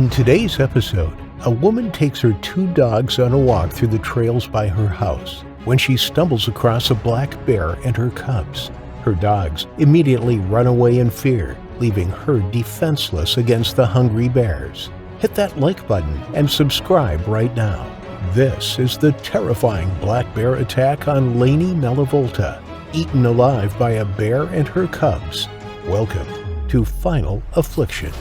In today's episode, a woman takes her two dogs on a walk through the trails by her house when she stumbles across a black bear and her cubs. Her dogs immediately run away in fear, leaving her defenseless against the hungry bears. Hit that like button and subscribe right now. This is the terrifying black bear attack on Laney Malavolta, eaten alive by a bear and her cubs. Welcome to Final Affliction.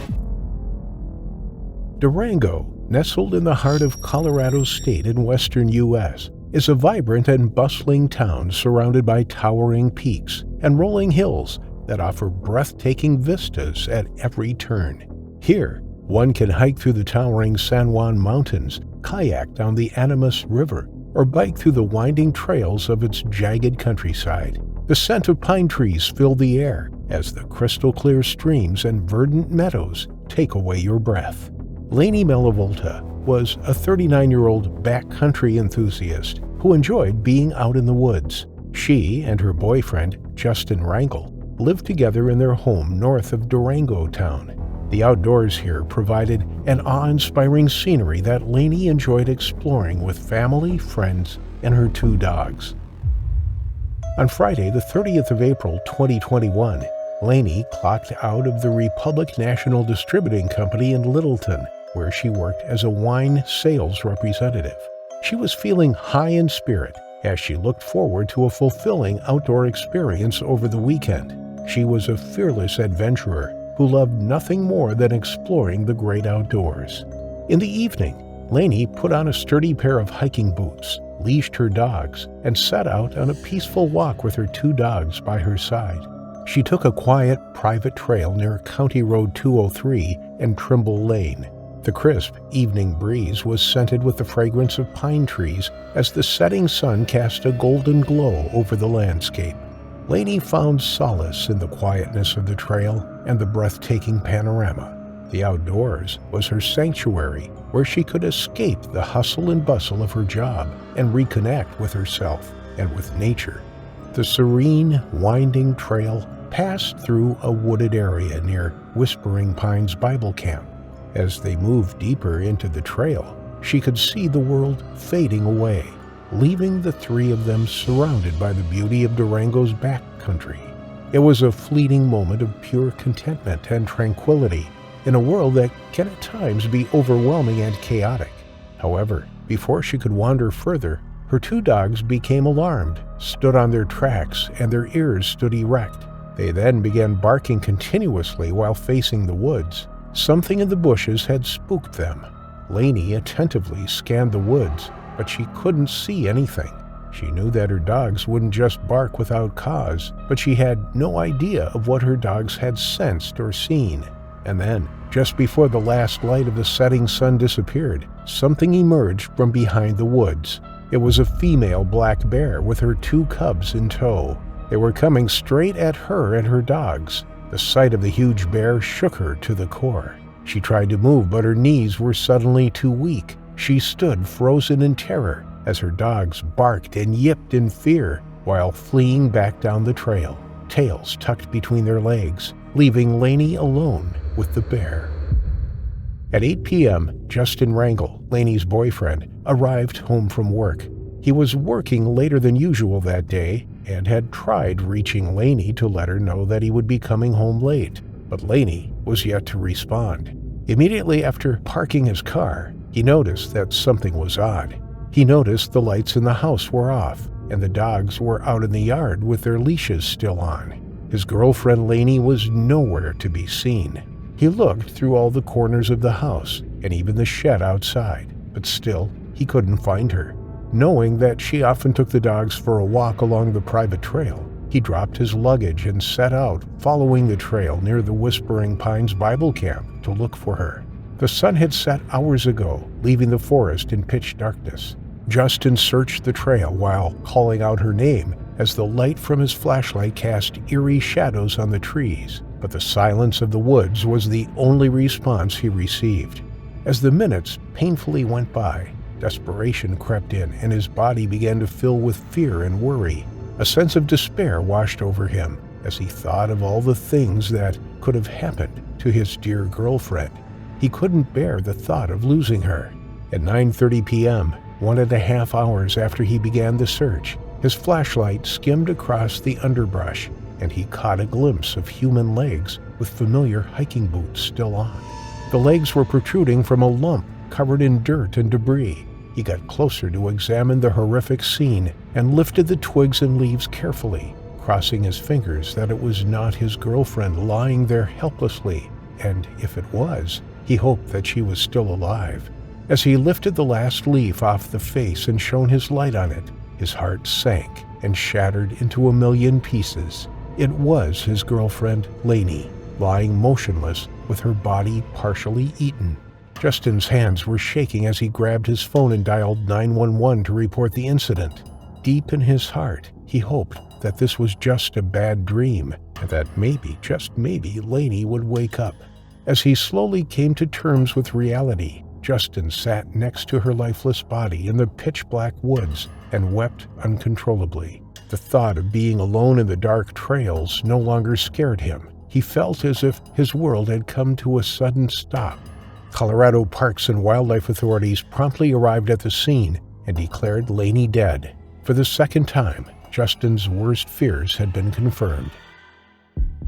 Durango, nestled in the heart of Colorado State in western U.S., is a vibrant and bustling town surrounded by towering peaks and rolling hills that offer breathtaking vistas at every turn. Here, one can hike through the towering San Juan Mountains, kayak down the Animas River, or bike through the winding trails of its jagged countryside. The scent of pine trees fill the air as the crystal-clear streams and verdant meadows take away your breath. Laney Malavolta was a 39-year-old backcountry enthusiast who enjoyed being out in the woods. She and her boyfriend, Justin Wrangel, lived together in their home north of Durango town. The outdoors here provided an awe-inspiring scenery that Laney enjoyed exploring with family, friends, and her two dogs. On Friday, the 30th of April, 2021, Laney clocked out of the Republic National Distributing Company in Littleton, where she worked as a wine sales representative. She was feeling high in spirit as she looked forward to a fulfilling outdoor experience over the weekend. She was a fearless adventurer who loved nothing more than exploring the great outdoors. In the evening, Laney put on a sturdy pair of hiking boots, leashed her dogs, and set out on a peaceful walk with her two dogs by her side. She took a quiet, private trail near County Road 203 and Trimble Lane. The crisp evening breeze was scented with the fragrance of pine trees as the setting sun cast a golden glow over the landscape. Laney found solace in the quietness of the trail and the breathtaking panorama. The outdoors was her sanctuary, where she could escape the hustle and bustle of her job and reconnect with herself and with nature. The serene, winding trail passed through a wooded area near Whispering Pines Bible Camp. As they moved deeper into the trail, she could see the world fading away, leaving the three of them surrounded by the beauty of Durango's backcountry. It was a fleeting moment of pure contentment and tranquility in a world that can at times be overwhelming and chaotic. However, before she could wander further, her two dogs became alarmed, stood on their tracks, and their ears stood erect. They then began barking continuously while facing the woods. Something in the bushes had spooked them. Laney attentively scanned the woods, but she couldn't see anything. She knew that her dogs wouldn't just bark without cause, but she had no idea of what her dogs had sensed or seen. And then, just before the last light of the setting sun disappeared, something emerged from behind the woods. It was a female black bear with her two cubs in tow. They were coming straight at her and her dogs. The sight of the huge bear shook her to the core. She tried to move, but her knees were suddenly too weak. She stood frozen in terror as her dogs barked and yipped in fear while fleeing back down the trail, tails tucked between their legs, leaving Laney alone with the bear. At 8 p.m., Justin Wrangel, Laney's boyfriend, arrived home from work. He was working later than usual that day and had tried reaching Laney to let her know that he would be coming home late, but Laney was yet to respond. Immediately after parking his car, he noticed that something was odd. He noticed the lights in the house were off, and the dogs were out in the yard with their leashes still on. His girlfriend Laney was nowhere to be seen. He looked through all the corners of the house and even the shed outside, but still he couldn't find her. Knowing that she often took the dogs for a walk along the private trail, he dropped his luggage and set out, following the trail near the Whispering Pines Bible Camp to look for her. The sun had set hours ago, leaving the forest in pitch darkness. Justin searched the trail while calling out her name as the light from his flashlight cast eerie shadows on the trees, but the silence of the woods was the only response he received. As the minutes painfully went by, desperation crept in and his body began to fill with fear and worry. A sense of despair washed over him as he thought of all the things that could have happened to his dear girlfriend. He couldn't bear the thought of losing her. At 9:30 p.m., 1.5 hours after he began the search, his flashlight skimmed across the underbrush, and he caught a glimpse of human legs with familiar hiking boots still on. The legs were protruding from a lump covered in dirt and debris. He got closer to examine the horrific scene and lifted the twigs and leaves carefully, crossing his fingers that it was not his girlfriend lying there helplessly, and if it was, he hoped that she was still alive. As he lifted the last leaf off the face and shone his light on it, his heart sank and shattered into a million pieces. It was his girlfriend, Laney, lying motionless with her body partially eaten. Justin's hands were shaking as he grabbed his phone and dialed 911 to report the incident. Deep in his heart, he hoped that this was just a bad dream and that maybe, just maybe, Laney would wake up. As he slowly came to terms with reality, Justin sat next to her lifeless body in the pitch-black woods and wept uncontrollably. The thought of being alone in the dark trails no longer scared him. He felt as if his world had come to a sudden stop. Colorado Parks and Wildlife authorities promptly arrived at the scene and declared Laney dead. For the second time, Justin's worst fears had been confirmed.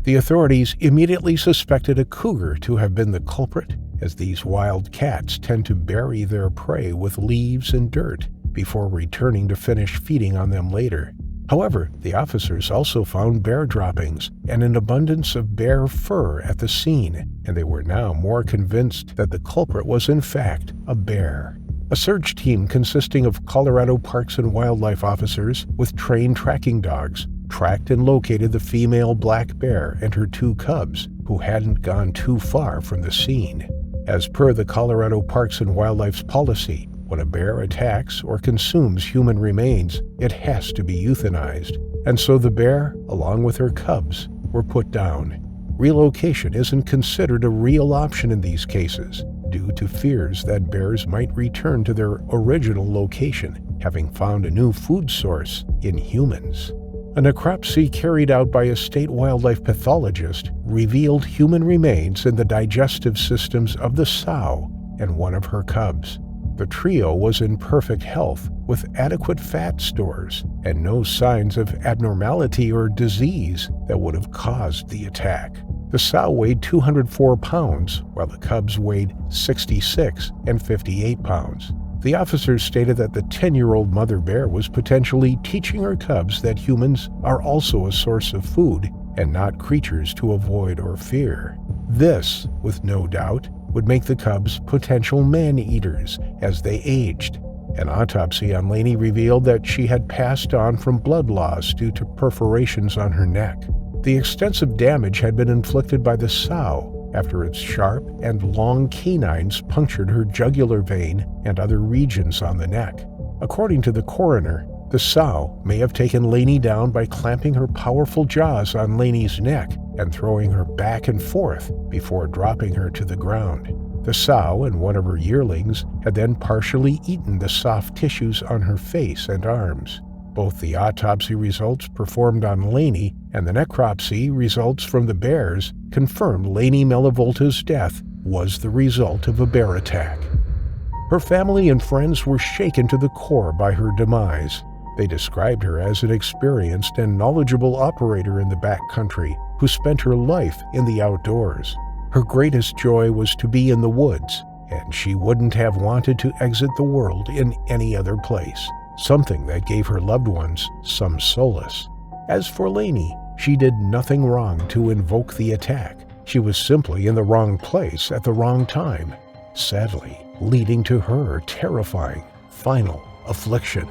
The authorities immediately suspected a cougar to have been the culprit, as these wild cats tend to bury their prey with leaves and dirt before returning to finish feeding on them later. However, the officers also found bear droppings and an abundance of bear fur at the scene, and they were now more convinced that the culprit was in fact a bear. A search team consisting of Colorado Parks and Wildlife officers with trained tracking dogs tracked and located the female black bear and her 2 cubs, who hadn't gone too far from the scene. As per the Colorado Parks and Wildlife's policy, when a bear attacks or consumes human remains, it has to be euthanized, and so the bear, along with her cubs, were put down. Relocation isn't considered a real option in these cases, due to fears that bears might return to their original location, having found a new food source in humans. A necropsy carried out by a state wildlife pathologist revealed human remains in the digestive systems of the sow and one of her cubs. The trio was in perfect health, with adequate fat stores and no signs of abnormality or disease that would have caused the attack. The sow weighed 204 pounds, while the cubs weighed 66 and 58 pounds. The officers stated that the 10-year-old mother bear was potentially teaching her cubs that humans are also a source of food and not creatures to avoid or fear. This, with no doubt, would make the cubs potential man-eaters as they aged. An autopsy on Laney revealed that she had passed on from blood loss due to perforations on her neck. The extensive damage had been inflicted by the sow after its sharp and long canines punctured her jugular vein and other regions on the neck. According to the coroner, the sow may have taken Laney down by clamping her powerful jaws on Laney's neck and throwing her back and forth before dropping her to the ground. The sow and one of her yearlings had then partially eaten the soft tissues on her face and arms. Both the autopsy results performed on Laney and the necropsy results from the bears confirmed Laney Malavolta's death was the result of a bear attack. Her family and friends were shaken to the core by her demise. They described her as an experienced and knowledgeable operator in the backcountry who spent her life in the outdoors. Her greatest joy was to be in the woods, and she wouldn't have wanted to exit the world in any other place, something that gave her loved ones some solace. As for Laney, she did nothing wrong to invoke the attack. She was simply in the wrong place at the wrong time, sadly leading to her terrifying final affliction.